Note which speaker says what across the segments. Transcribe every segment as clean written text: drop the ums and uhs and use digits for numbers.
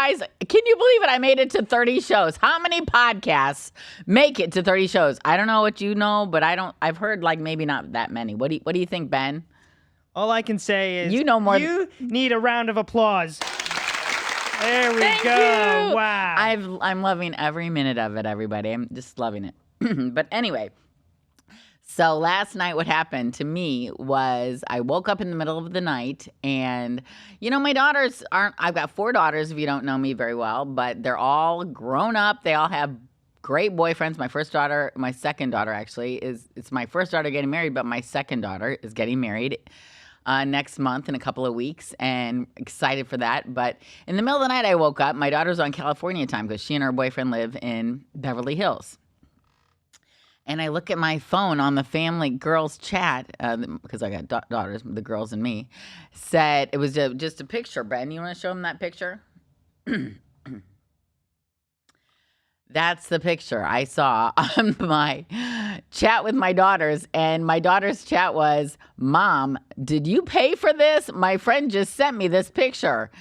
Speaker 1: guys, can you believe it? I made it to 30 shows. How many podcasts make it to 30 shows? I don't know what you know, but I've heard like maybe not that many. What do you think, Ben?
Speaker 2: All I can say is
Speaker 1: you know more.
Speaker 2: You need a round of applause. There we
Speaker 1: Thank
Speaker 2: go.
Speaker 1: You.
Speaker 2: Wow.
Speaker 1: I'm loving every minute of it, everybody. I'm just loving it. But anyway, so last night what happened to me was I woke up in the middle of the night and, my daughters I've got 4 daughters if you don't know me very well, but they're all grown up. They all have great boyfriends. My second daughter actually it's my first daughter getting married, but my second daughter is getting married next month in a couple of weeks, and excited for that. But in the middle of the night, I woke up. My daughter's on California time because she and her boyfriend live in Beverly Hills. And I look at my phone on the family girls chat, because I got daughters, the girls and me, said, it was just a picture. Ben, you want to show them that picture? That's the picture I saw on my chat with my daughters. And my daughter's chat was, Mom, did you pay for this? My friend just sent me this picture.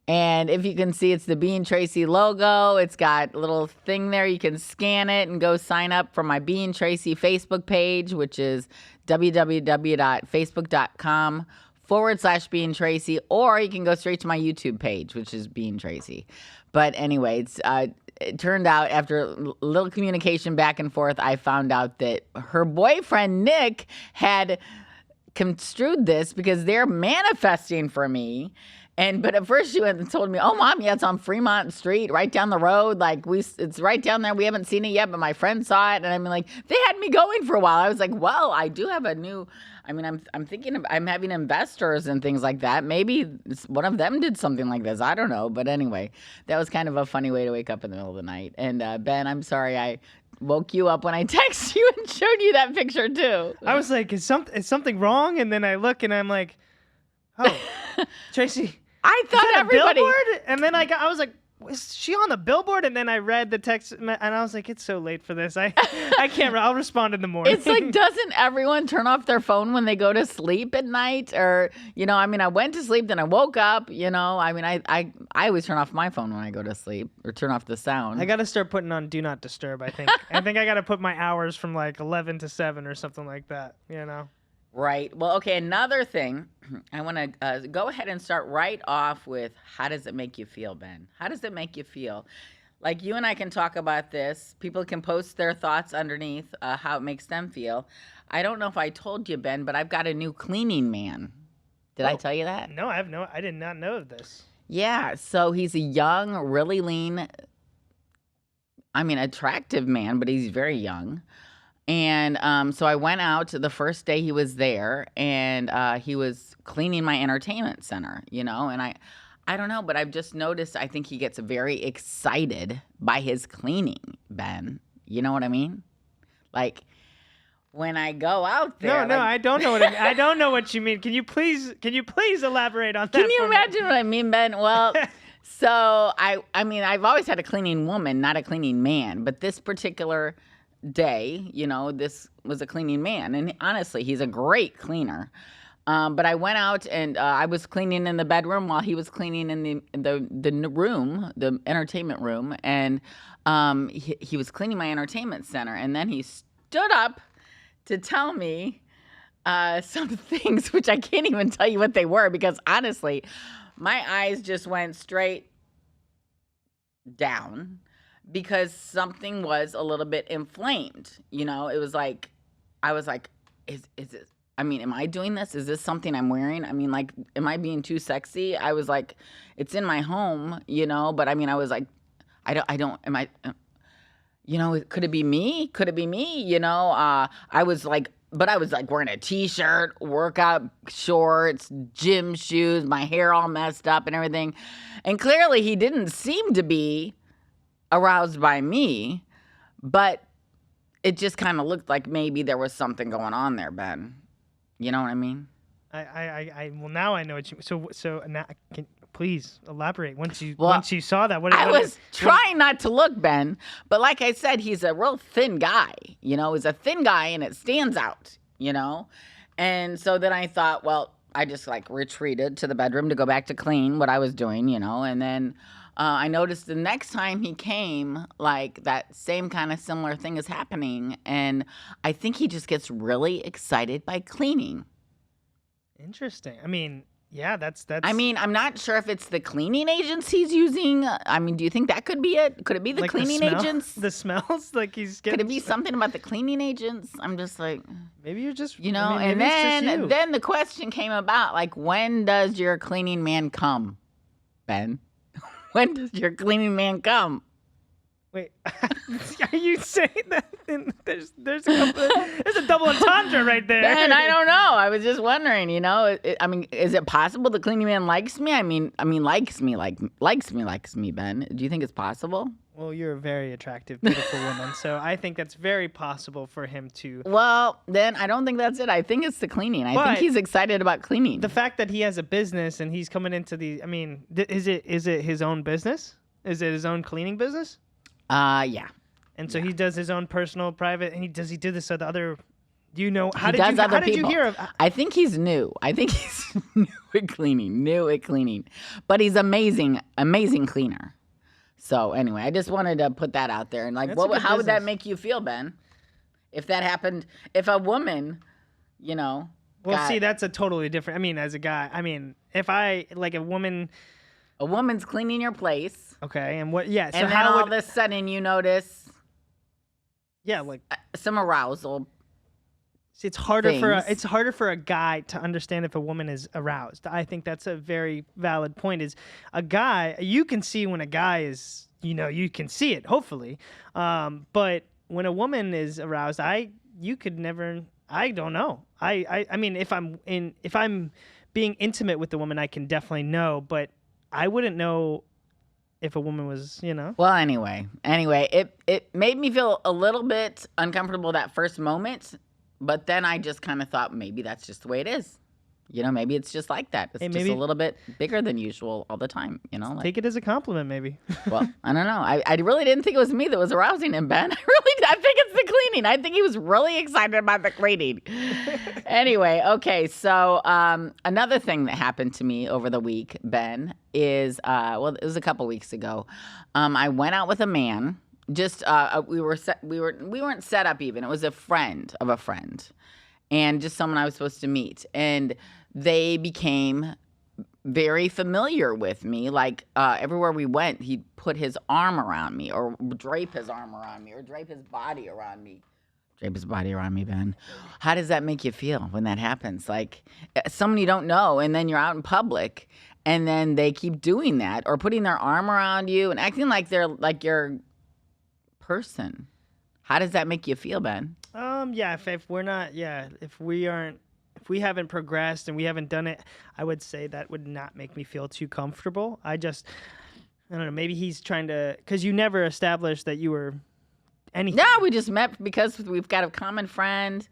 Speaker 1: And if you can see, it's the Being Tracy logo. It's got a little thing there. You can scan it and go sign up for my Being Tracy Facebook page, which is www.facebook.com/Being Tracy. Or you can go straight to my YouTube page, which is Being Tracy. But anyway, it turned out after a little communication back and forth, I found out that her boyfriend, Nick, had construed this because they're manifesting for me. But at first she went and told me, oh, Mom, yeah, it's on Fremont Street, right down the road. Like, it's right down there. We haven't seen it yet, but my friend saw it. And I'm like, they had me going for a while. I was like, well, I do have a new, I'm thinking I'm having investors and things like that. Maybe one of them did something like this. I don't know. But anyway, that was kind of a funny way to wake up in the middle of the night. And Ben, I'm sorry I woke you up when I texted you and showed you that picture too.
Speaker 2: I was like, is something wrong? And then I look and I'm like, oh, Tracy.
Speaker 1: I thought everybody.
Speaker 2: Billboard? And then I was like, is she on the billboard? And then I read the text and I was like, it's so late for this. I can't. I'll respond in the morning.
Speaker 1: It's like, doesn't everyone turn off their phone when they go to sleep at night? Or, I went to sleep, then I woke up, I always turn off my phone when I go to sleep or turn off the sound.
Speaker 2: I got to start putting on Do Not Disturb, I think. I think I got to put my hours from like 11 to 7 or something like that,
Speaker 1: Right. Well, okay, another thing, I want to go ahead and start right off with, how does it make you feel, Ben? How does it make you feel? Like, you and I can talk about this. People can post their thoughts underneath how it makes them feel. I don't know if I told you, Ben, but I've got a new cleaning man. Did I tell you that?
Speaker 2: No, I did not know of this.
Speaker 1: Yeah, so he's a young, really lean, attractive man, but he's very young. And so I went out the first day he was there, and he was cleaning my entertainment center, and I don't know, but I've just noticed, I think he gets very excited by his cleaning, Ben. You know what I mean? Like, when I go out there.
Speaker 2: No, I don't know what I mean. I don't know what you mean. Can you please elaborate on that?
Speaker 1: Can you imagine what I mean, Ben? Well, so I've always had a cleaning woman, not a cleaning man, but this particular day, this was a cleaning man, and honestly, he's a great cleaner. But I went out and I was cleaning in the bedroom while he was cleaning in the room, the entertainment room, and he was cleaning my entertainment center, and then he stood up to tell me some things, which I can't even tell you what they were, because honestly, my eyes just went straight down. Because something was a little bit inflamed, it was like, I was like, is it, am I doing this? Is this something I'm wearing? Am I being too sexy? I was like, it's in my home, but I was like, could it be me? Could it be me? I was like wearing a t-shirt, workout shorts, gym shoes, my hair all messed up and everything. And clearly he didn't seem to be aroused by me, but it just kind of looked like maybe there was something going on there, Ben. You know what I mean?
Speaker 2: Well, now I know what you mean. So now, please elaborate. Once you saw that,
Speaker 1: I was trying not to look, Ben, but like I said, he's a real thin guy. He's a thin guy, and it stands out. And so then I thought, well, I just retreated to the bedroom to go back to clean what I was doing, and then I noticed the next time he came, like that same kind of similar thing is happening. And I think he just gets really excited by cleaning.
Speaker 2: Interesting. I mean, yeah, that's.
Speaker 1: I mean, I'm not sure if it's the cleaning agents he's using. I mean, do you think that could be it? Could it be the
Speaker 2: like
Speaker 1: cleaning
Speaker 2: the smell,
Speaker 1: agents?
Speaker 2: The smells, like he's getting.
Speaker 1: Could it be something about the cleaning agents? I'm just like,
Speaker 2: Maybe you're just,
Speaker 1: you know.
Speaker 2: I mean,
Speaker 1: And
Speaker 2: maybe it's just you.
Speaker 1: then the question came about, like, when does your cleaning man come, Ben? When does your cleaning man come?
Speaker 2: Wait, are you saying that? There's a double entendre right there.
Speaker 1: Ben, I don't know. I was just wondering. You know, I mean, is it possible the cleaning man likes me? I mean, likes me, Ben. Do you think it's possible?
Speaker 2: Well, you're a very attractive, beautiful woman, so I think that's very possible for him to.
Speaker 1: Well, then I don't think that's it. I think it's the cleaning. I think he's excited about cleaning.
Speaker 2: The fact that he has a business and he's coming into the. I mean, is it his own business? Is it his own cleaning business?
Speaker 1: Yeah.
Speaker 2: And so he does his own personal, private, and does he do this with other? Do you know how
Speaker 1: He
Speaker 2: did
Speaker 1: does
Speaker 2: you
Speaker 1: other
Speaker 2: how did you
Speaker 1: people.
Speaker 2: hear of?
Speaker 1: I think he's new. I think he's new at cleaning. But he's amazing cleaner. So anyway, I just wanted to put that out there. And like, how would that make you feel, Ben? If that happened, if a woman, you know.
Speaker 2: Well, see, that's a totally different. I mean, as a guy, I mean, if I like a woman's
Speaker 1: cleaning your place.
Speaker 2: Okay, and what? Yeah. So
Speaker 1: and then
Speaker 2: how
Speaker 1: all of a sudden you notice.
Speaker 2: Yeah, like
Speaker 1: some arousal.
Speaker 2: See, it's harder for a guy to understand if a woman is aroused. I think that's a very valid point. Is a guy, you can see when a guy is, you can see it, hopefully. But when a woman is aroused, you could never. I don't know. I mean, if I'm being intimate with the woman, I can definitely know, but I wouldn't know if a woman was,
Speaker 1: Well, anyway, it made me feel a little bit uncomfortable that first moment, but then I just kind of thought maybe that's just the way it is. Maybe it's just like that. It's just a little bit bigger than usual all the time,
Speaker 2: Take it as a compliment, maybe.
Speaker 1: Well, I don't know. I really didn't think it was me that was arousing him, Ben. I think it's the cleaning. I think he was really excited about the cleaning. Anyway, okay. So another thing that happened to me over the week, Ben, is, it was a couple weeks ago. I went out with a man. Just we weren't set up even. It was a friend of a friend. And just someone I was supposed to meet. And they became very familiar with me. Like, everywhere we went, he'd put his arm around me or drape his arm around me or drape his body around me. Drape his body around me, Ben. How does that make you feel when that happens? Like, someone you don't know, and then you're out in public, and then they keep doing that or putting their arm around you and acting like they're like your person. How does that make you feel, Ben?
Speaker 2: Yeah, if we haven't progressed and we haven't done it, I would say that would not make me feel too comfortable. I don't know, maybe he's trying to, because you never established that you were anything.
Speaker 1: No, we just met because we've got a common friend.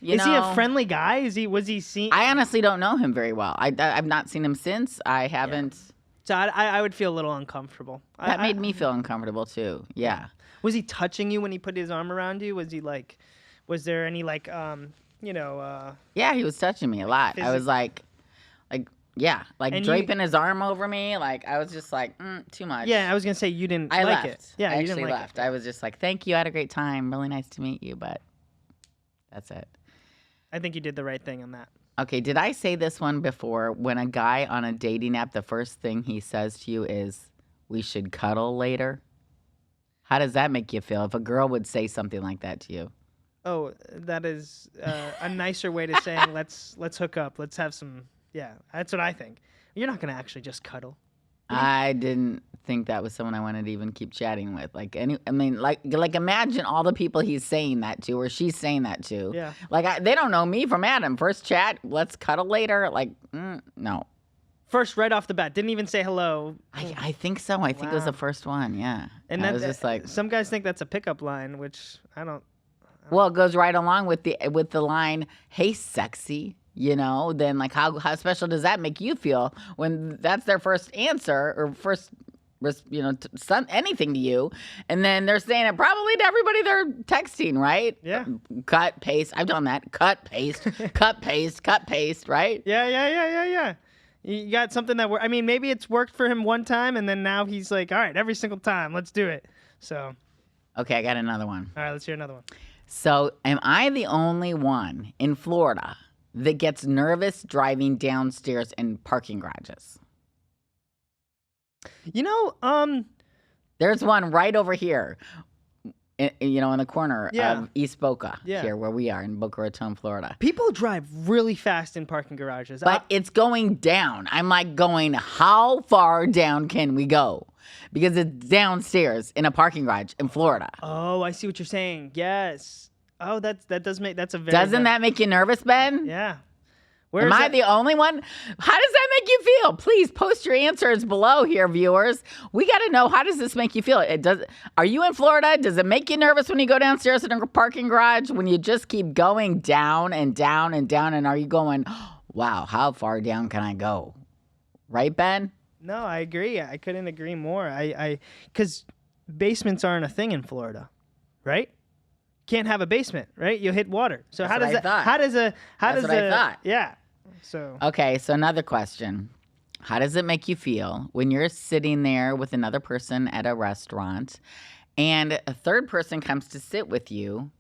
Speaker 2: Is he a friendly guy? Was he seen?
Speaker 1: I honestly don't know him very well. I've not seen him since. I haven't.
Speaker 2: Yeah. So I would feel a little uncomfortable.
Speaker 1: That made me feel uncomfortable too. Yeah.
Speaker 2: Was he touching you when he put his arm around you? Was there any
Speaker 1: Yeah, he was touching me a lot. I was like draping his arm over me. Like, I was just like, too much.
Speaker 2: Yeah, I was gonna say you didn't
Speaker 1: I
Speaker 2: like
Speaker 1: left.
Speaker 2: it. Yeah,
Speaker 1: I
Speaker 2: you didn't
Speaker 1: actually
Speaker 2: like
Speaker 1: left.
Speaker 2: it.
Speaker 1: I was just like, thank you. I had a great time. Really nice to meet you, but that's it.
Speaker 2: I think you did the right thing on that.
Speaker 1: Okay, did I say this one before? When a guy on a dating app, the first thing he says to you is, we should cuddle later? How does that make you feel if a girl would say something like that to you?
Speaker 2: Oh, that is a nicer way to saying let's hook up. Let's have some. Yeah, that's what I think. You're not gonna actually just cuddle.
Speaker 1: I didn't think that was someone I wanted to even keep chatting with. Like imagine all the people he's saying that to or she's saying that to.
Speaker 2: Yeah.
Speaker 1: Like they don't know me from Adam. First chat, let's cuddle later. Like no.
Speaker 2: First, right off the bat, didn't even say hello.
Speaker 1: I think so. I think it was the first one. Yeah.
Speaker 2: And
Speaker 1: I was just like,
Speaker 2: some guys think that's a pickup line, which I don't.
Speaker 1: Well, it goes right along with the line, "Hey, sexy." Then like how special does that make you feel when that's their first answer or first, anything to you, and then they're saying it probably to everybody they're texting, right?
Speaker 2: Yeah.
Speaker 1: Cut, paste. I've done that. Cut, paste, cut, paste, cut, paste. Right?
Speaker 2: Yeah. You got something that I mean, maybe it's worked for him one time, and then now he's like, all right, every single time, let's do it. So.
Speaker 1: Okay, I got another one.
Speaker 2: All right, let's hear another one.
Speaker 1: So, am I the only one in Florida that gets nervous driving downstairs in parking garages?
Speaker 2: There's
Speaker 1: one right over here. In the corner of East Boca, here where we are in Boca Raton, Florida.
Speaker 2: People drive really fast in parking garages.
Speaker 1: But it's going down. I'm like going, how far down can we go? Because it's downstairs in a parking garage in Florida.
Speaker 2: Oh, I see what you're saying. Yes. Oh, that's a very...
Speaker 1: Doesn't that make you nervous, Ben?
Speaker 2: Yeah.
Speaker 1: Am I the only one? How does that make you feel? Please post your answers below here, viewers. We got to know, how does this make you feel? Are you in Florida? Does it make you nervous when you go downstairs in a parking garage, when you just keep going down and down and down? And are you going, wow, how far down can I go? Right, Ben?
Speaker 2: No, I agree. I couldn't agree more. Because basements aren't a thing in Florida, right? Can't have a basement, right? You'll hit water. So
Speaker 1: That's what I thought.
Speaker 2: Yeah. So
Speaker 1: okay, so another question. How does it make you feel when you're sitting there with another person at a restaurant and a third person comes to sit with you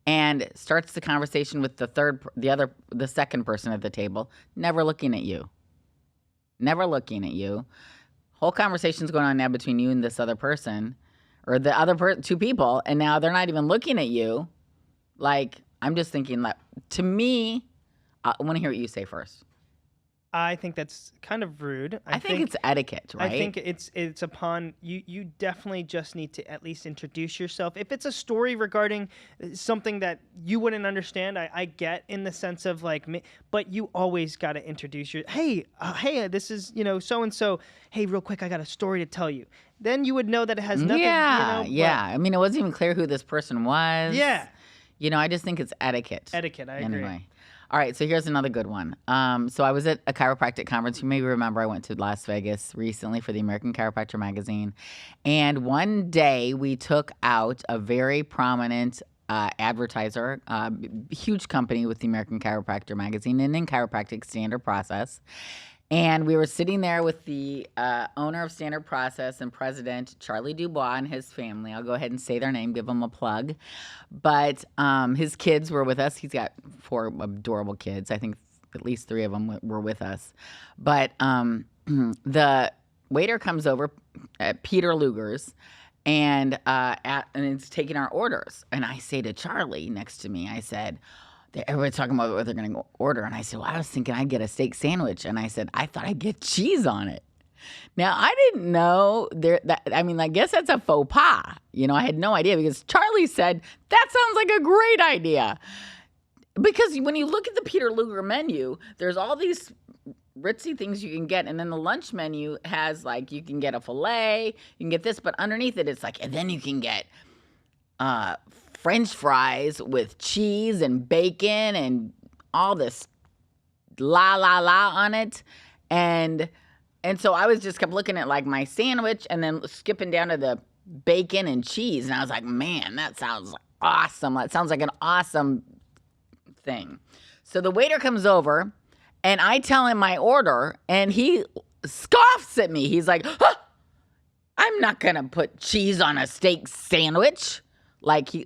Speaker 1: and starts the conversation with the second person at the table, never looking at you? Never looking at you. Whole conversation's going on now between you and this other person, or the other two people, and now they're not even looking at you. Like, I'm just thinking, like, to me, I want to hear what you say first.
Speaker 2: I think that's kind of rude.
Speaker 1: I think it's etiquette, right?
Speaker 2: I think it's upon you. You definitely just need to at least introduce yourself. If it's a story regarding something that you wouldn't understand, I get in the sense of like, but you always got to introduce hey, this is so and so. Hey, real quick, I got a story to tell you. Then you would know that it has nothing.
Speaker 1: Yeah. I mean, it wasn't even clear who this person was.
Speaker 2: Yeah.
Speaker 1: I just think it's etiquette.
Speaker 2: Etiquette, I agree.
Speaker 1: Anyway. All right, so here's another good one. So I was at a chiropractic conference. You may remember I went to Las Vegas recently for the American Chiropractor magazine. And one day we took out a very prominent advertiser, huge company with the American Chiropractor magazine and in chiropractic Standard Process. And we were sitting there with the owner of Standard Process and president, Charlie Dubois, and his family. I'll go ahead and say their name, give them a plug. But his kids were with us. He's got 4 adorable kids. I think at least 3 of them were with us. But the waiter comes over at Peter Luger's and it's taking our orders. And I say to Charlie next to me, I said, everybody's talking about what they're going to order. And I said, well, I was thinking I'd get a steak sandwich. And I said, I thought I'd get cheese on it. Now, I didn't know I guess that's a faux pas. I had no idea because Charlie said, that sounds like a great idea. Because when you look at the Peter Luger menu, there's all these ritzy things you can get. And then the lunch menu has you can get a filet, you can get this, but underneath it, it's and then you can get French fries with cheese and bacon and all this la on it. And so I was just kept looking at my sandwich and then skipping down to the bacon and cheese. And I was like, man, that sounds awesome. That sounds like an awesome thing. So the waiter comes over and I tell him my order and he scoffs at me. He's like, huh, I'm not going to put cheese on a steak sandwich. He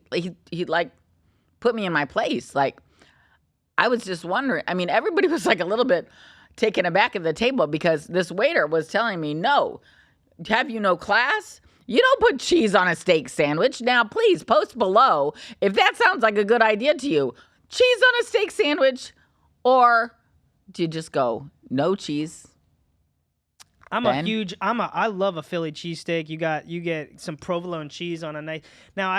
Speaker 1: put me in my place. I was just wondering. I mean, everybody was a little bit taken aback at the table because this waiter was telling me, no, have you no class? You don't put cheese on a steak sandwich. Now, please post below if that sounds like a good idea to you. Cheese on a steak sandwich, or do you just go no cheese?
Speaker 2: I love a Philly cheesesteak. You get some provolone cheese on a nice. Now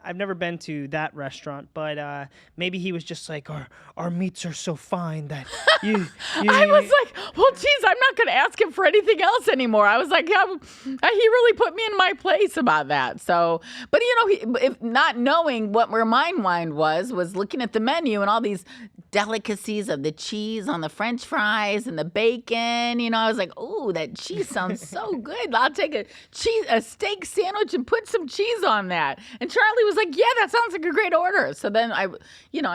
Speaker 2: I've never been to that restaurant, but maybe he was just like, our meats are so fine that you
Speaker 1: I was like, well, geez, I'm not going to ask him for anything else anymore. I was like, yeah, he really put me in my place about that. So, but if not knowing what where my mind was looking at the menu and all these delicacies of the cheese on the French fries and the bacon. You know, I was like, "Ooh, that cheese sounds so good. I'll take a steak sandwich and put some cheese on that." And Charlie was like, "Yeah, that sounds like a great order." So then I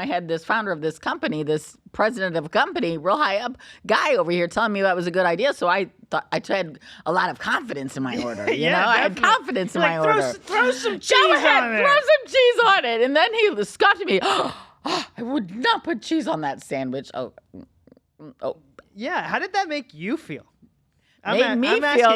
Speaker 1: had this founder of this company, this president of a company, real high up guy over here telling me that was a good idea. So I thought I had a lot of confidence in my order. You know, I had confidence in my order.
Speaker 2: Throw some cheese
Speaker 1: Go ahead,
Speaker 2: on it.
Speaker 1: throw some cheese on it. And then he scoffed at me. I would not put cheese on that sandwich. Oh.
Speaker 2: Yeah, how did that make you feel?
Speaker 1: Made me feel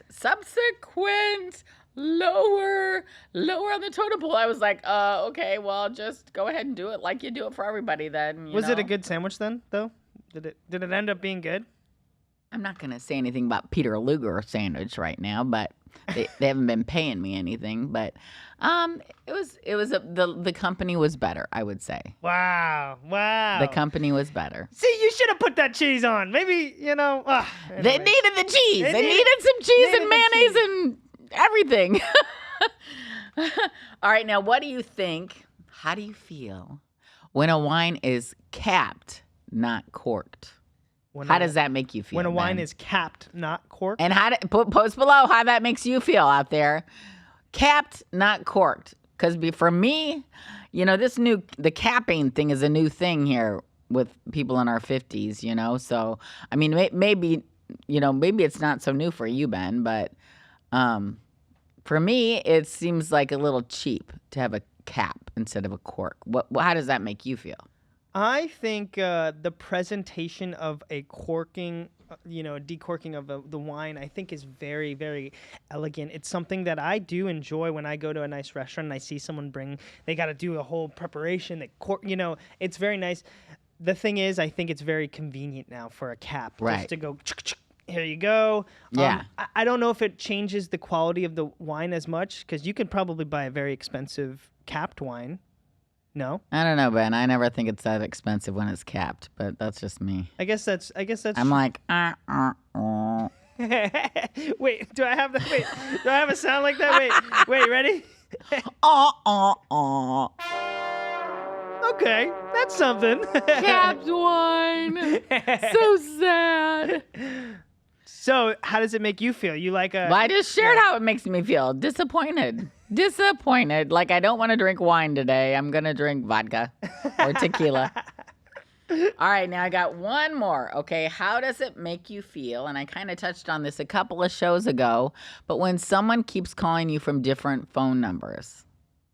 Speaker 1: subsequent, lower on the totem pole. I was like, okay, well, just go ahead and do it like you do it for everybody then.
Speaker 2: Was it a good sandwich then, though? Did it end up being good?
Speaker 1: I'm not going to say anything about Peter Luger sandwich right now, but they haven't been paying me anything. But the company was better, I would say.
Speaker 2: Wow.
Speaker 1: The company was better.
Speaker 2: See, you should have put that cheese on. Maybe, anyway.
Speaker 1: They needed the cheese. They needed some cheese and mayonnaise and everything. All right, now what do you think? How do you feel when a wine is capped, not corked? How does that make you feel?
Speaker 2: When a wine is capped, not corked?
Speaker 1: And post below how that makes you feel out there. Capped, not corked. Because for me, the capping thing is a new thing here with people in our 50s, So, I mean, maybe it's not so new for you, Ben, but for me, it seems like a little cheap to have a cap instead of a cork. How does that make you feel?
Speaker 2: I think the presentation of a corking, decorking of the wine, I think is very, very elegant. It's something that I do enjoy when I go to a nice restaurant and I see someone they got to do a whole preparation. It's very nice. The thing is, I think it's very convenient now for a cap.
Speaker 1: Right.
Speaker 2: Just to go, here you go.
Speaker 1: Yeah.
Speaker 2: I don't know if it changes the quality of the wine as much because you could probably buy a very expensive capped wine. No?
Speaker 1: I don't know, Ben. I never think it's that expensive when it's capped, but that's just me.
Speaker 2: I guess that's
Speaker 1: I'm like,
Speaker 2: Wait, do I have a sound like that? Wait, ready? Okay, that's something.
Speaker 1: Capped wine. So sad.
Speaker 2: So, how does it make you feel? You like a...
Speaker 1: Well, I just shared how it makes me feel. Disappointed. Like, I don't want to drink wine today. I'm going to drink vodka or tequila. All right, now I got one more. Okay, how does it make you feel? And I kind of touched on this a couple of shows ago, but when someone keeps calling you from different phone numbers.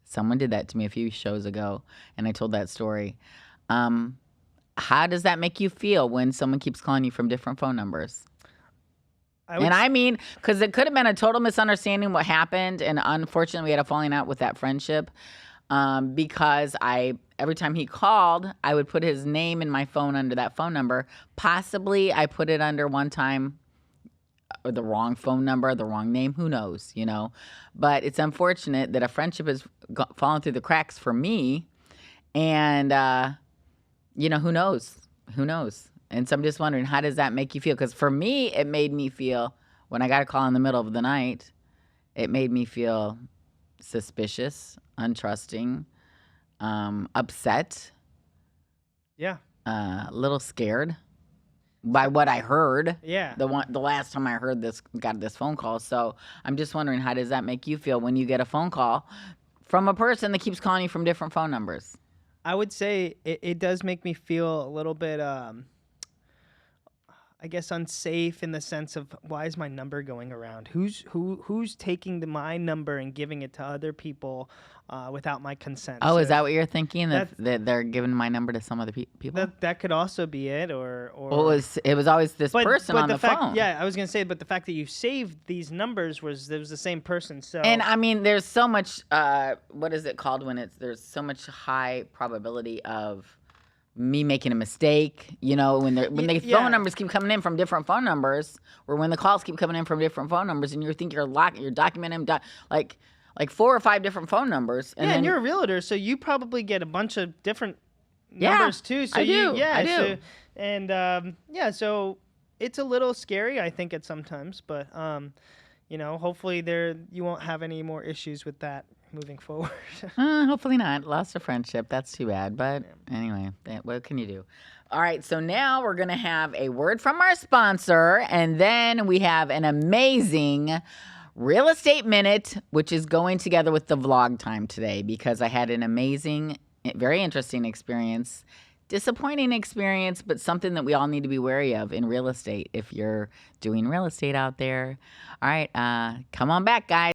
Speaker 1: Someone did that to me a few shows ago, and I told that story. How does that make you feel when someone keeps calling you from different phone numbers? I mean, because it could have been a total misunderstanding what happened, and unfortunately, we had a falling out with that friendship because every time he called, I would put his name in my phone under that phone number. Possibly, I put it under one time, or the wrong phone number, the wrong name. Who knows, But it's unfortunate that a friendship has fallen through the cracks for me, and who knows? Who knows? And so I'm just wondering, how does that make you feel? Because for me, it made me feel, when I got a call in the middle of the night, it made me feel suspicious, untrusting, upset.
Speaker 2: Yeah.
Speaker 1: A little scared by what I heard.
Speaker 2: Yeah.
Speaker 1: The last time I got this phone call. So I'm just wondering, how does that make you feel when you get a phone call from a person that keeps calling you from different phone numbers?
Speaker 2: I would say it does make me feel a little bit... I guess unsafe in the sense of, why is my number going around? Who's taking my number and giving it to other people without my consent?
Speaker 1: Oh, so is that what you're thinking? That they're giving my number to some other people?
Speaker 2: That could also be it, or
Speaker 1: well, it was always this person on the phone.
Speaker 2: Yeah, I was gonna say, but the fact that you saved these numbers was the same person. So,
Speaker 1: and I mean, there's so much. What is it called when there's so much high probability of me making a mistake, when the phone numbers keep coming in from different phone numbers, or when the calls keep coming in from different phone numbers, and you think you're documenting like 4 or 5 different phone numbers.
Speaker 2: And you're a realtor, so you probably get a bunch of different numbers too. So
Speaker 1: I do. I do.
Speaker 2: So it's a little scary, I think, at sometimes, but hopefully you won't have any more issues with that moving forward.
Speaker 1: Hopefully not. Lost a friendship. That's too bad. But anyway, what can you do? All right. So now we're going to have a word from our sponsor. And then we have an amazing real estate minute, which is going together with the vlog time today because I had an amazing, very interesting experience. Disappointing experience, but something that we all need to be wary of in real estate if you're doing real estate out there. All right. Come on back, guys.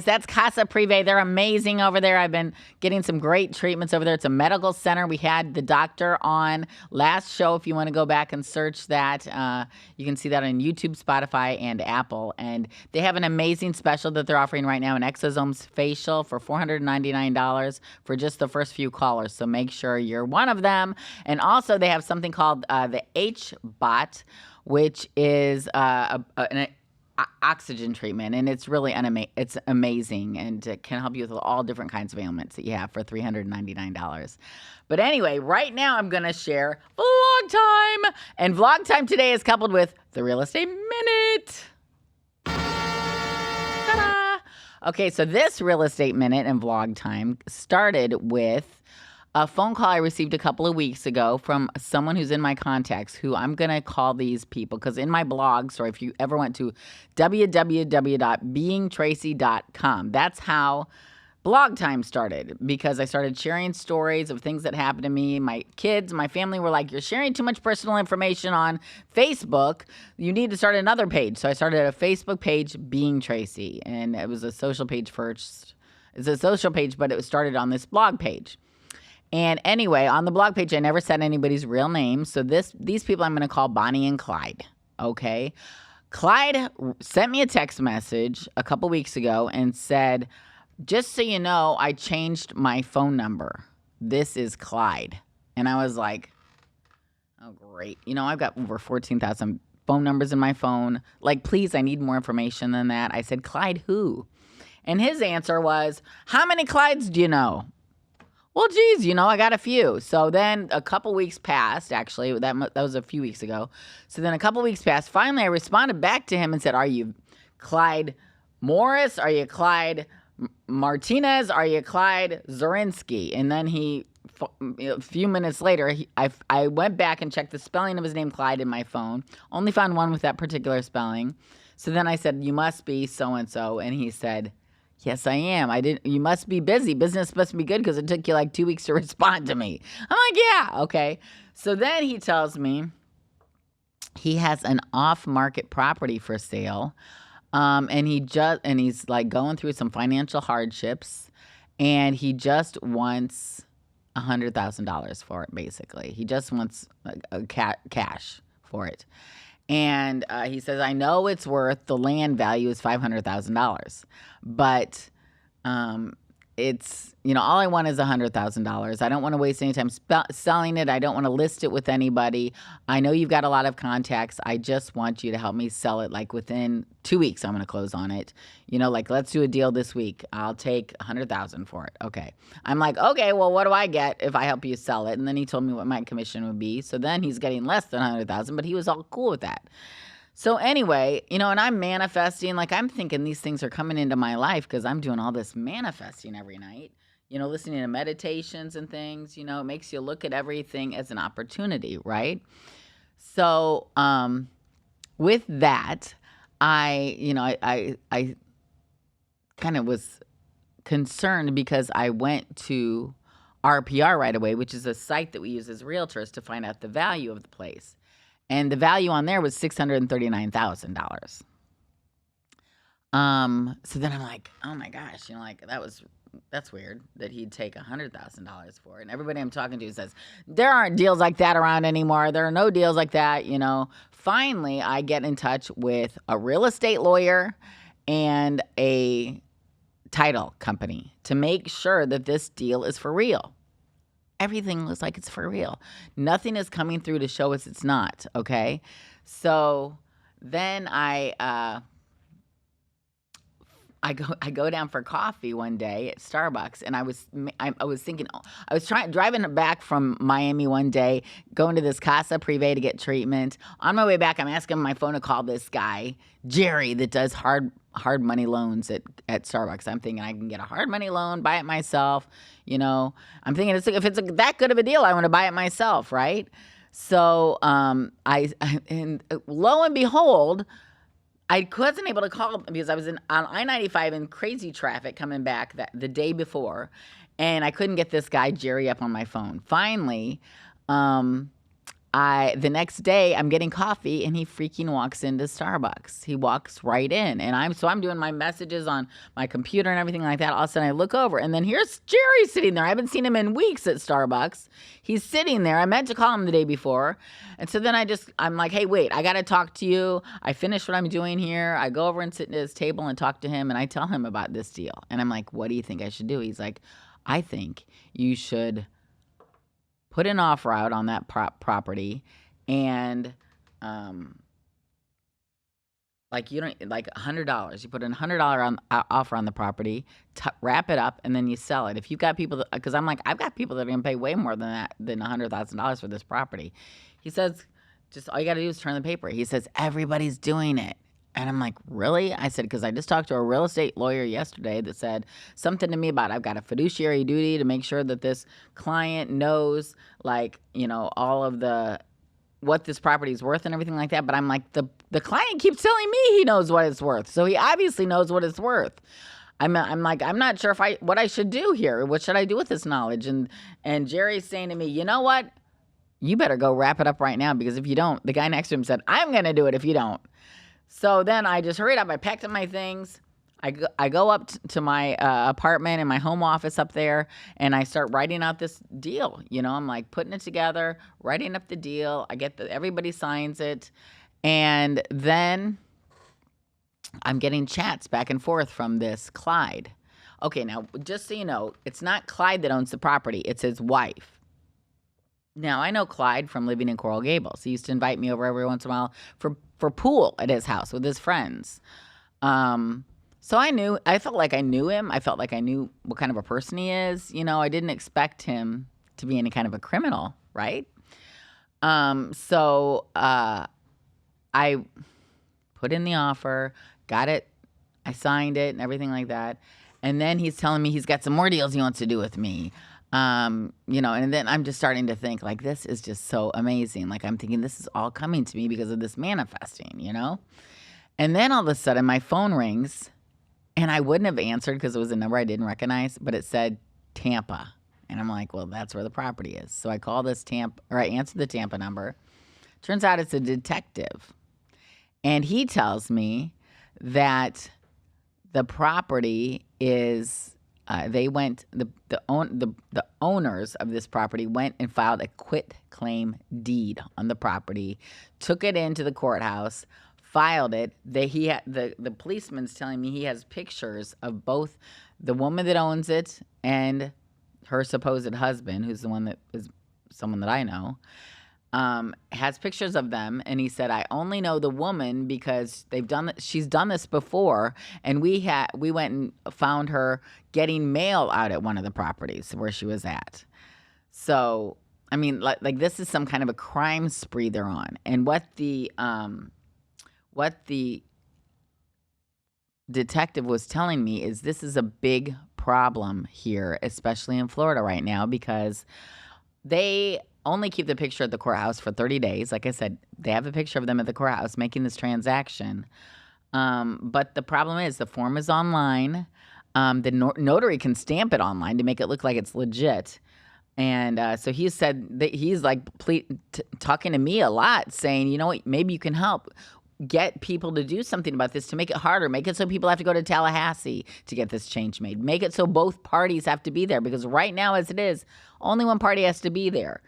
Speaker 1: That's Casa Privé. They're amazing over there. I've been getting some great treatments over there. It's a medical center. We had the doctor on last show. If you want to go back and search that, you can see that on YouTube, Spotify, and Apple. And they have an amazing special that they're offering right now, an exosomes facial for $499 for just the first few callers. So make sure you're one of them. And also they have something called the H-Bot, which is an oxygen treatment, and it's really it's amazing, and it can help you with all different kinds of ailments that you have for $399. But anyway, right now I'm going to share vlog time, and vlog time today is coupled with the real estate minute. Ta-da! Okay, so this real estate minute and vlog time started with a phone call I received a couple of weeks ago from someone who's in my contacts, who I'm going to call these people, because in my blog, so if you ever went to www.beingtracy.com, that's how blog time started, because I started sharing stories of things that happened to me. My kids, my family were like, you're sharing too much personal information on Facebook. You need to start another page. So I started a Facebook page, Being Tracy, and it was a social page first. It's a social page, but it was started on this blog page. And anyway, on the blog page, I never said anybody's real name. So these people I'm going to call Bonnie and Clyde, okay? Clyde sent me a text message a couple weeks ago and said, just so you know, I changed my phone number. This is Clyde. And I was like, oh, great. You know, I've got over 14,000 phone numbers in my phone. Like, please, I need more information than that. I said, Clyde who? And his answer was, how many Clydes do you know? Well, geez, you know, I got a few. So then a couple weeks passed, actually. That was a few weeks ago. So then a couple weeks passed. Finally, I responded back to him and said, are you Clyde Morris? Are you Clyde Martinez? Are you Clyde Zorinsky? And then a few minutes later, I went back and checked the spelling of his name, Clyde, in my phone. Only found one with that particular spelling. So then I said, you must be so-and-so. And he said, yes, I am. You must be busy. Business must be good because it took you like 2 weeks to respond to me. I'm like, yeah, okay. So then he tells me he has an off-market property for sale, and he's like going through some financial hardships, and he just wants $100,000 for it. Basically, he just wants cash for it. And he says, I know it's worth, the land value is $500,000, but it's, you know, all I want is $100,000. I don't want to waste any time selling it. I don't want to list it with anybody. I know you've got a lot of contacts. I just want you to help me sell it. Like within 2 weeks, I'm going to close on it. You know, like, let's do a deal this week. I'll take $100,000 for it. Okay. I'm like, okay, well, what do I get if I help you sell it? And then he told me what my commission would be. So then he's getting less than $100,000, but he was all cool with that. So anyway, you know, and I'm manifesting, like I'm thinking these things are coming into my life because I'm doing all this manifesting every night, you know, listening to meditations and things, you know, it makes you look at everything as an opportunity, right? So with that, I kind of was concerned because I went to RPR right away, which is a site that we use as realtors to find out the value of the place. And the value on there was $639,000. So then I'm like, oh my gosh, like that's weird that he'd take $100,000 for it. And everybody I'm talking to says, there aren't deals like that around anymore. There are no deals like that, Finally, I get in touch with a real estate lawyer and a title company to make sure that this deal is for real. Everything looks like it's for real. Nothing is coming through to show us it's not, okay? So then I go down for coffee one day at Starbucks, and I was thinking, I was driving back from Miami one day, going to this Casa Privé to get treatment. On my way back, I'm asking my phone to call this guy, Jerry, that does hard money loans at Starbucks. I'm thinking I can get a hard money loan, buy it myself. I'm thinking if it's that good of a deal, I want to buy it myself, right? So and lo and behold, I wasn't able to call because I was on I-95 in crazy traffic coming back the day before, and I couldn't get this guy Jerry up on my phone. Finally, the next day I'm getting coffee, and he freaking walks into Starbucks. He walks right in, and I'm doing my messages on my computer and everything like that. All of a sudden I look over, and then here's Jerry sitting there. I haven't seen him in weeks at Starbucks. He's sitting there. I meant to call him the day before, and so then I'm like, hey, wait, I got to talk to you. I finished what I'm doing here. I go over and sit at his table and talk to him, and I tell him about this deal, and I'm like, what do you think I should do? He's like, I think you should put an offer out on that property, and $100. You put a $100 offer on the property, wrap it up, and then you sell it. If you've got people, because I'm like, I've got people that are gonna pay way more than that, than $100,000 for this property. He says, just all you got to do is turn the paper. He says, everybody's doing it. And I'm like, really? I said, because I just talked to a real estate lawyer yesterday that said something to me about I've got a fiduciary duty to make sure that this client knows, all of what this property is worth and everything like that. But I'm like, the client keeps telling me he knows what it's worth. So he obviously knows what it's worth. I'm like, I'm not sure what I should do here. What should I do with this knowledge? And Jerry's saying to me, you know what? You better go wrap it up right now, because if you don't, the guy next to him said, I'm going to do it if you don't. So then I just hurried up. I packed up my things. I go up to my apartment and my home office up there, and I start writing out this deal. I'm like putting it together, writing up the deal. Everybody signs it. And then I'm getting chats back and forth from this Clyde. Okay, now, just so you know, it's not Clyde that owns the property. It's his wife. Now, I know Clyde from living in Coral Gables. He used to invite me over every once in a while for pool at his house with his friends. So I felt like I knew him. I felt like I knew what kind of a person he is. I didn't expect him to be any kind of a criminal, right? So I put in the offer, got it, I signed it and everything like that. And then he's telling me he's got some more deals he wants to do with me. And then I'm just starting to think, this is just so amazing. I'm thinking this is all coming to me because of this manifesting, And then all of a sudden my phone rings, and I wouldn't have answered because it was a number I didn't recognize, but it said Tampa. And I'm like, well, that's where the property is. So I call this I answer the Tampa number. Turns out it's a detective. And he tells me that the property is the owners of this property went and filed a quit claim deed on the property, took it into the courthouse, filed it. The policeman's telling me he has pictures of both the woman that owns it and her supposed husband, who's the one that is someone that I know, has pictures of them. And he said, I only know the woman because she's done this before, and we went and found her getting mail out at one of the properties where she was at. So, I mean, like this is some kind of a crime spree they're on. And what the detective was telling me is this is a big problem here, especially in Florida right now, because they only keep the picture at the courthouse for 30 days. Like I said, they have a picture of them at the courthouse making this transaction. But the problem is the form is online. The notary can stamp it online to make it look like it's legit. And so he said that he's like talking to me a lot, saying, you know what, maybe you can help get people to do something about this to make it harder. Make it so people have to go to Tallahassee to get this change made. Make it so both parties have to be there, because right now, as it is, only one party has to be there.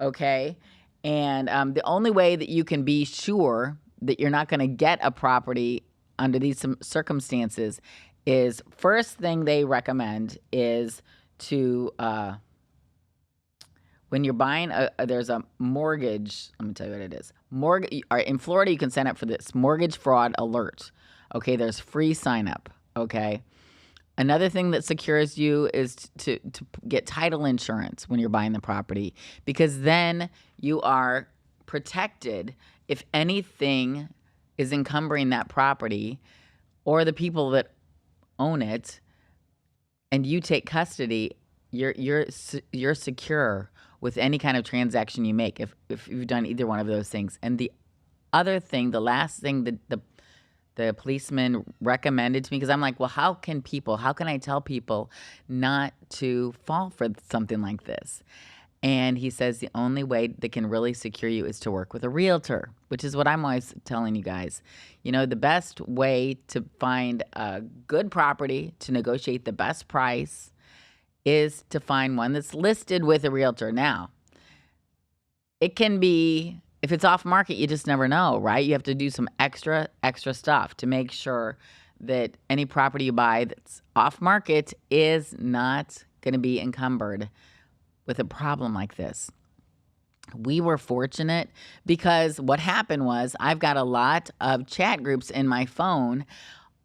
Speaker 1: Okay? And the only way that you can be sure that you're not going to get a property under these circumstances is, first thing they recommend is to when you're buying there's a mortgage. Let me tell you what it is. In Florida, you can sign up for this mortgage fraud alert. Okay, there's free sign up. Okay. Another thing that secures you is to get title insurance when you're buying the property, because then you are protected if anything is encumbering that property or the people that own it, and you take custody. You're secure with any kind of transaction you make if you've done either one of those things. And the other thing, the last thing that the policeman recommended to me, because I'm like, well, how can I tell people not to fall for something like this? And he says the only way that can really secure you is to work with a realtor, which is what I'm always telling you guys. You know, the best way to find a good property, to negotiate the best price, is to find one that's listed with a realtor. Now, it can be, if it's off market, you just never know, right? You have to do some extra stuff to make sure that any property you buy that's off market is not going to be encumbered with a problem like this. We were fortunate because what happened was, I've got a lot of chat groups in my phone.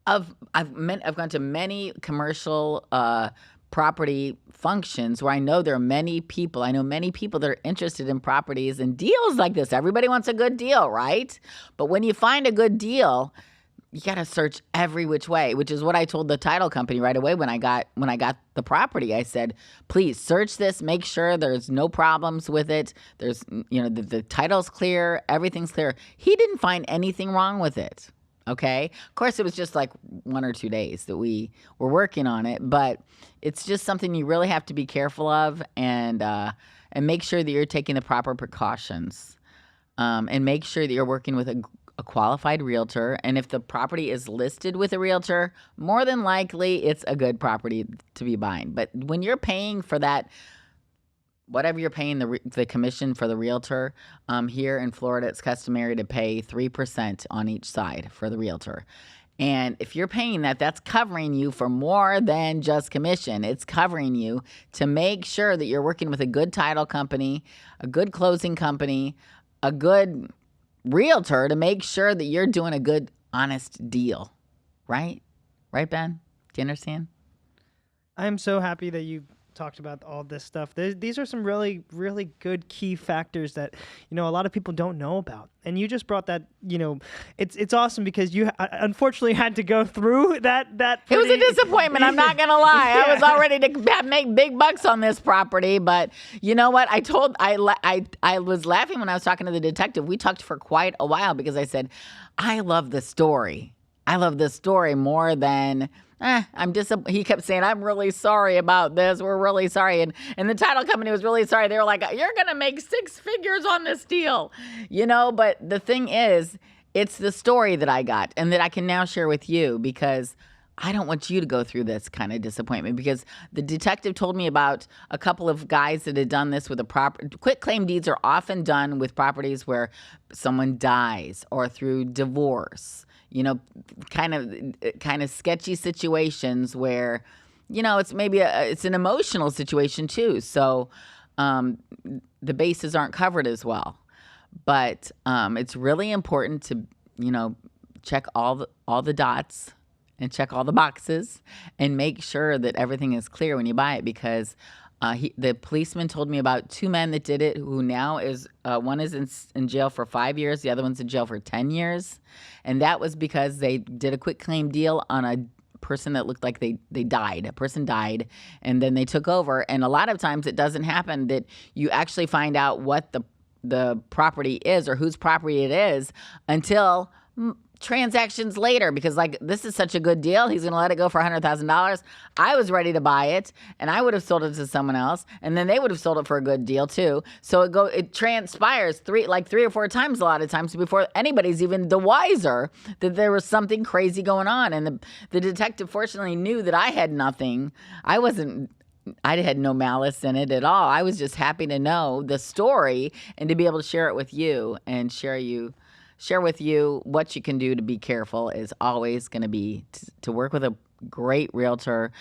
Speaker 1: I've gone to many commercial property functions where I know there are many people. I know many people that are interested in properties and deals like this. Everybody wants a good deal, right? But when you find a good deal, you got to search every which way, which is what I told the title company right away when I got the property. I said, please search this, make sure there's no problems with it. There's, the title's clear, everything's clear. He didn't find anything wrong with it. Okay. Of course, it was just like 1 or 2 days that we were working on it, but it's just something you really have to be careful of, and make sure that you're taking the proper precautions, and make sure that you're working with a qualified realtor. And if the property is listed with a realtor, more than likely it's a good property to be buying. But when you're paying for that, whatever you're paying the commission for the realtor, here in Florida, it's customary to pay 3% on each side for the realtor. And if you're paying that, that's covering you for more than just commission. It's covering you to make sure that you're working with a good title company, a good closing company, a good realtor, to make sure that you're doing a good, honest deal. Right? Right, Ben? Do you understand?
Speaker 2: I'm so happy that you talked about all this stuff. These are some really, really good key factors that, a lot of people don't know about. And you just brought that, it's awesome because you unfortunately had to go through that.
Speaker 1: It was a disappointment. I'm not going to lie. Yeah. I was all ready to make big bucks on this property. But you know what? I was laughing when I was talking to the detective. We talked for quite a while because I said, I love the story. I love this story more than... He kept saying, I'm really sorry about this. We're really sorry. And the title company was really sorry. They were like, you're going to make 6 figures on this deal. But the thing is, it's the story that I got and that I can now share with you, because I don't want you to go through this kind of disappointment, because the detective told me about a couple of guys that had done this with quit claim deeds are often done with properties where someone dies or through divorce. Kind of sketchy situations where, it's an emotional situation too. So the bases aren't covered as well. But it's really important to, check all the dots and check all the boxes and make sure that everything is clear when you buy it, because the policeman told me about 2 men that did it, who now is one is in jail for 5 years, the other one's in jail for 10 years, and that was because they did a quick claim deal on a person that looked like they died. A person died, and then they took over. And a lot of times it doesn't happen that you actually find out what the property is or whose property it is until transactions later because like this is such a good deal. He's going to let it go for $100,000. I was ready to buy it and I would have sold it to someone else and then they would have sold it for a good deal too. So it transpires three or four times a lot of times before anybody's even the wiser that there was something crazy going on. And the detective fortunately knew that I had nothing. I had no malice in it at all. I was just happy to know the story and to be able to share it with you and share with you what you can do to be careful is always going to be to work with a great realtor.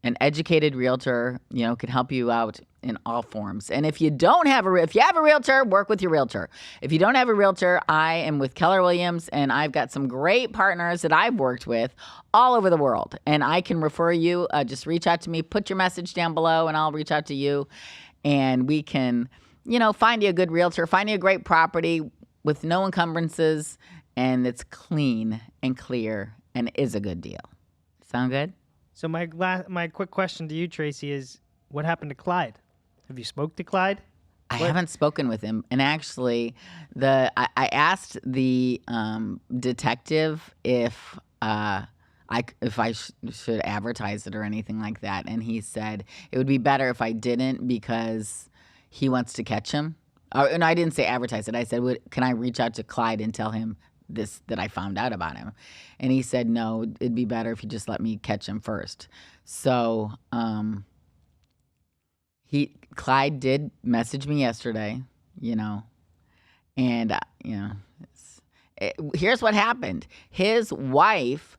Speaker 1: An educated realtor, can help you out in all forms. And if you have a realtor, work with your realtor. If you don't have a realtor, I am with Keller Williams, and I've got some great partners that I've worked with all over the world. And I can refer you. Just reach out to me, put your message down below, and I'll reach out to you. And we can, find you a good realtor, find you a great property with no encumbrances, and it's clean and clear and is a good deal. Sound good?
Speaker 2: So my quick question to you, Tracy, is what happened to Clyde? Have you spoke to Clyde?
Speaker 1: I haven't spoken with him, and actually, I asked the detective if I should advertise it or anything like that, and he said it would be better if I didn't because he wants to catch him. And I didn't say advertise it. I said, can I reach out to Clyde and tell him that I found out about him? And he said, no, it'd be better if you just let me catch him first. So Clyde did message me yesterday, and here's what happened. His wife,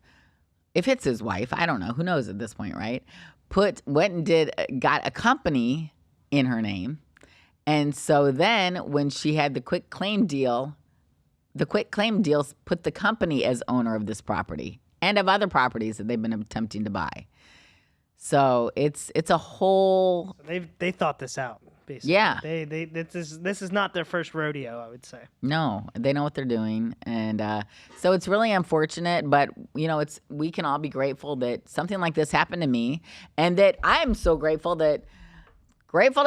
Speaker 1: if it's his wife, I don't know, who knows at this point, right? Got a company in her name. And so then when she had the quick claim deals put the company as owner of this property and of other properties that they've been attempting to buy. So it's a whole.
Speaker 2: They thought this out, basically.
Speaker 1: Yeah.
Speaker 2: This is not their first rodeo, I would say.
Speaker 1: No, they know what they're doing, and so it's really unfortunate. But we can all be grateful that something like this happened to me, and that I'm so grateful to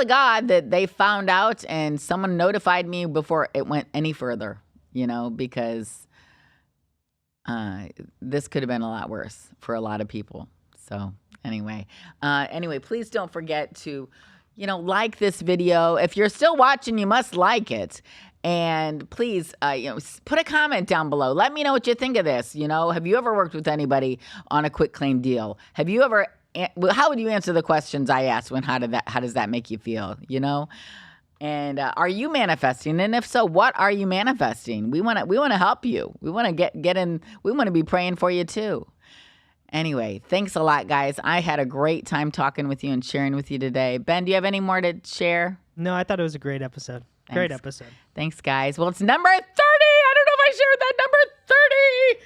Speaker 1: God that they found out and someone notified me before it went any further, because this could have been a lot worse for a lot of people. So anyway, please don't forget to, like this video. If you're still watching, you must like it. And please, put a comment down below. Let me know what you think of this. Have you ever worked with anybody on a quick claim deal? How would you answer the questions I asked how does that make you feel, And are you manifesting? And if so, what are you manifesting? We want to help you. We want to get in. We want to be praying for you too. Anyway, thanks a lot, guys. I had a great time talking with you and sharing with you today. Ben, do you have any more to share?
Speaker 2: No, I thought it was a great episode.
Speaker 1: Thanks.
Speaker 2: Great episode.
Speaker 1: Thanks, guys. Well, it's number 30. I don't know if I shared that number 30.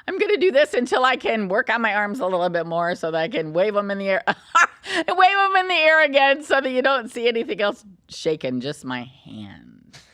Speaker 1: I'm going to do this until I can work on my arms a little bit more so that I can wave them in the air. Wave them in the air again so that you don't see anything else shaking, just my hands.